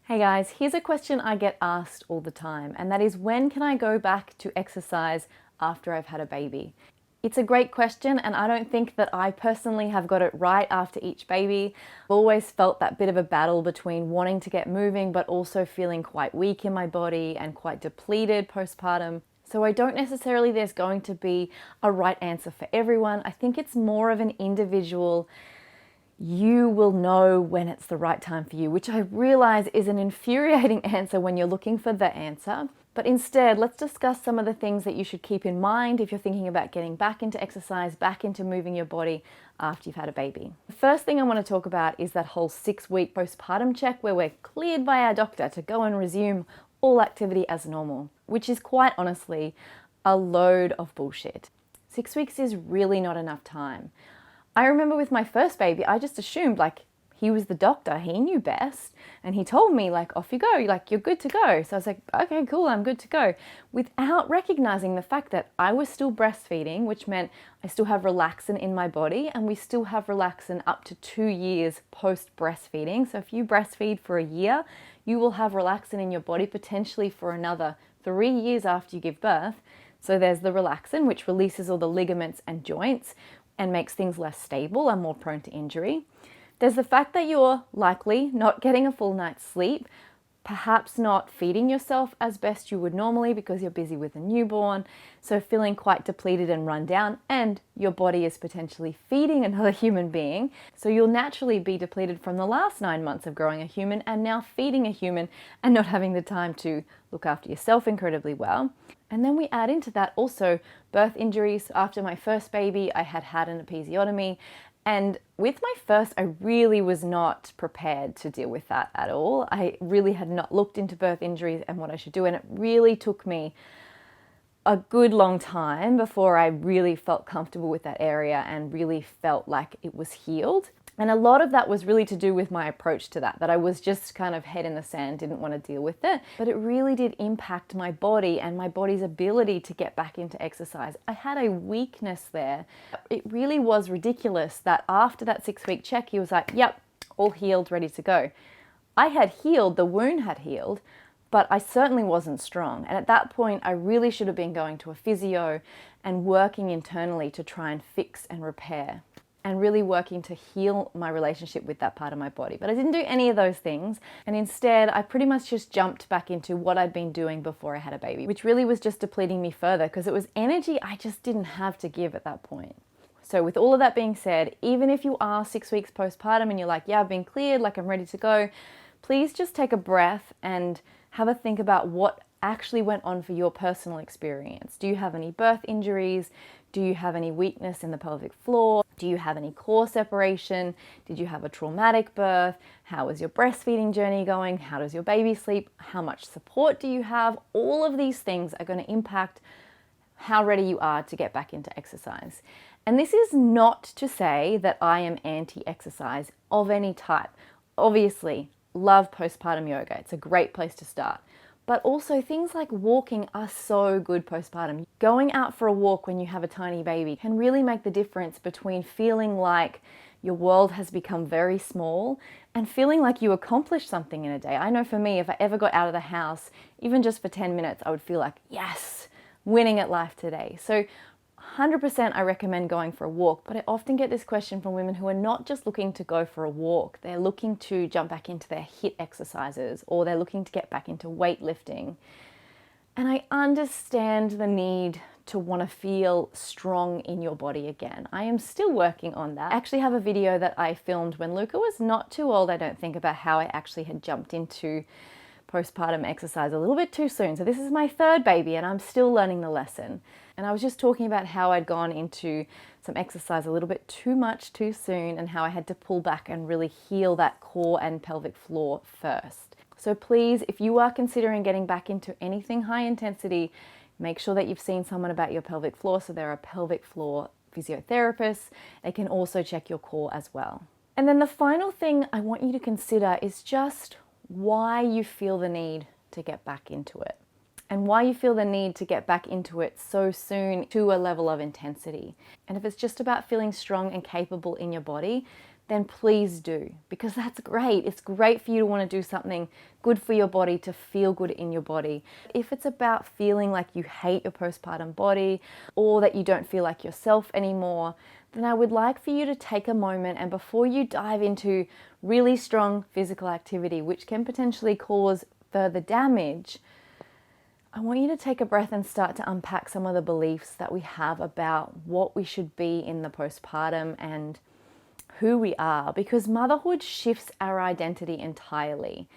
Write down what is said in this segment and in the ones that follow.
Hey guys, here's a question I get asked all the time, and that is, when can I go back to exercise after I've had a baby? It's a great question, and I don't think that I personally have got it right after each baby. I've always felt that bit of a battle between wanting to get moving but also feeling quite weak in my body and quite depleted postpartum. So I don't necessarily there's going to be a right answer for everyone. I think it's more of an individual, you will know when it's the right time for you, which I realize is an infuriating answer when you're looking for the answer. But instead, let's discuss some of the things that you should keep in mind if you're thinking about getting back into exercise, back into moving your body after you've had a baby. The first thing I want to talk about is that whole 6-week postpartum check where we're cleared by our doctor to go and resume all activity as normal, which is quite honestly a load of bullshit. 6 weeks is really not enough time. I remember with my first baby, I just assumed like he was the doctor, he knew best, and he told me like, off you go, like you're good to go. So I was like, okay, cool, I'm good to go, without recognizing the fact that I was still breastfeeding, which meant I still have relaxin in my body, and we still have relaxin up to 2 years post breastfeeding. So if you breastfeed for a year, you will have relaxin in your body potentially for another 3 years after you give birth. So there's the relaxin, which releases all the ligaments and joints and makes things less stable and more prone to injury. There's the fact that you're likely not getting a full night's sleep, perhaps not feeding yourself as best you would normally because you're busy with a newborn, so feeling quite depleted and run down, and your body is potentially feeding another human being, so you'll naturally be depleted from the last 9 months of growing a human and now feeding a human and not having the time to look after yourself incredibly well. And then we add into that also birth injuries. After my first baby, I had an episiotomy. And with my first, I really was not prepared to deal with that at all. I really had not looked into birth injuries and what I should do. And it really took me a good long time before I really felt comfortable with that area and really felt like it was healed. And a lot of that was really to do with my approach to that I was just kind of head in the sand, didn't want to deal with it. But it really did impact my body and my body's ability to get back into exercise. I had a weakness there. It really was ridiculous that after that 6-week check, he was like, yep, all healed, ready to go. I had healed, the wound had healed, but I certainly wasn't strong. And at that point, I really should have been going to a physio and working internally to try and fix and repair, and really working to heal my relationship with that part of my body. But I didn't do any of those things. And instead, I pretty much just jumped back into what I'd been doing before I had a baby, which really was just depleting me further because it was energy I just didn't have to give at that point. So with all of that being said, even if you are 6 weeks postpartum and you're like, yeah, I've been cleared, like I'm ready to go, please just take a breath and have a think about what actually went on for your personal experience. Do you have any birth injuries? Do you have any weakness in the pelvic floor? Do you have any core separation? Did you have a traumatic birth? How is your breastfeeding journey going? How does your baby sleep? How much support do you have? All of these things are going to impact how ready you are to get back into exercise. And this is not to say that I am anti-exercise of any type. Obviously, love postpartum yoga. It's a great place to start. But also things like walking are so good postpartum. Going out for a walk when you have a tiny baby can really make the difference between feeling like your world has become very small and feeling like you accomplished something in a day. I know for me, if I ever got out of the house, even just for 10 minutes, I would feel like, yes, winning at life today. So 100% I recommend going for a walk, but I often get this question from women who are not just looking to go for a walk, they're looking to jump back into their HIIT exercises, or they're looking to get back into weightlifting. And I understand the need to want to feel strong in your body again. I am still working on that. I actually have a video that I filmed when Luca was not too old, I don't think, about how I actually had jumped into postpartum exercise a little bit too soon. So this is my third baby and I'm still learning the lesson. And I was just talking about how I'd gone into some exercise a little bit too much too soon and how I had to pull back and really heal that core and pelvic floor first. So please, if you are considering getting back into anything high intensity, make sure that you've seen someone about your pelvic floor. So there are pelvic floor physiotherapists. They can also check your core as well. And then the final thing I want you to consider is just why you feel the need to get back into it, and why you feel the need to get back into it so soon to a level of intensity. And if it's just about feeling strong and capable in your body, then please do, because that's great. It's great for you to want to do something good for your body, to feel good in your body. If it's about feeling like you hate your postpartum body or that you don't feel like yourself anymore, then I would like for you to take a moment, and before you dive into really strong physical activity, which can potentially cause further damage, I want you to take a breath and start to unpack some of the beliefs that we have about what we should be in the postpartum and who we are, because motherhood shifts our identity entirely.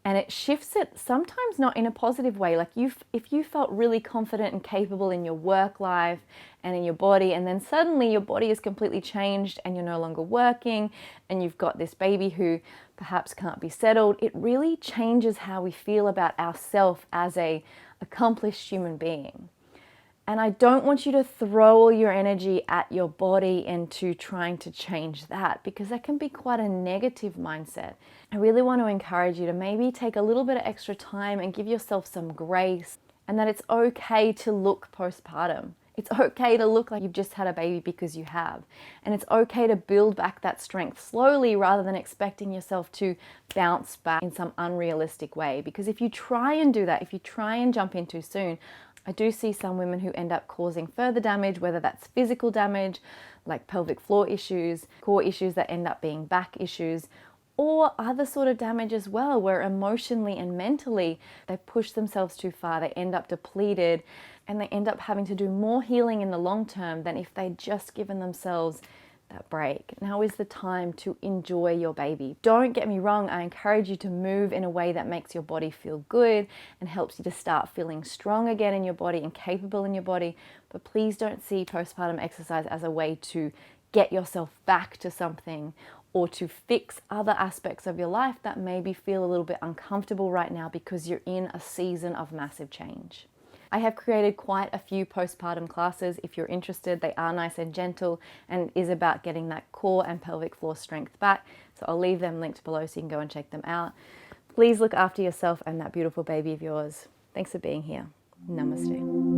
And it shifts it sometimes not in a positive way. Like if you felt really confident and capable in your work life and in your body, and then suddenly your body is completely changed and you're no longer working and you've got this baby who perhaps can't be settled, it really changes how we feel about ourselves as a accomplished human being. And I don't want you to throw all your energy at your body into trying to change that, because that can be quite a negative mindset. I really want to encourage you to maybe take a little bit of extra time and give yourself some grace, and that it's okay to look postpartum. It's okay to look like you've just had a baby, because you have. And it's okay to build back that strength slowly rather than expecting yourself to bounce back in some unrealistic way. Because if you try and do that, if you try and jump in too soon, I do see some women who end up causing further damage, whether that's physical damage, like pelvic floor issues, core issues that end up being back issues, or other sort of damage as well, where emotionally and mentally they push themselves too far, they end up depleted, and they end up having to do more healing in the long term than if they'd just given themselves that break. Now is the time to enjoy your baby. Don't get me wrong, I encourage you to move in a way that makes your body feel good and helps you to start feeling strong again in your body and capable in your body, but please don't see postpartum exercise as a way to get yourself back to something or to fix other aspects of your life that maybe feel a little bit uncomfortable right now because you're in a season of massive change. I have created quite a few postpartum classes. If you're interested, they are nice and gentle and is about getting that core and pelvic floor strength back. So I'll leave them linked below so you can go and check them out. Please look after yourself and that beautiful baby of yours. Thanks for being here. Namaste.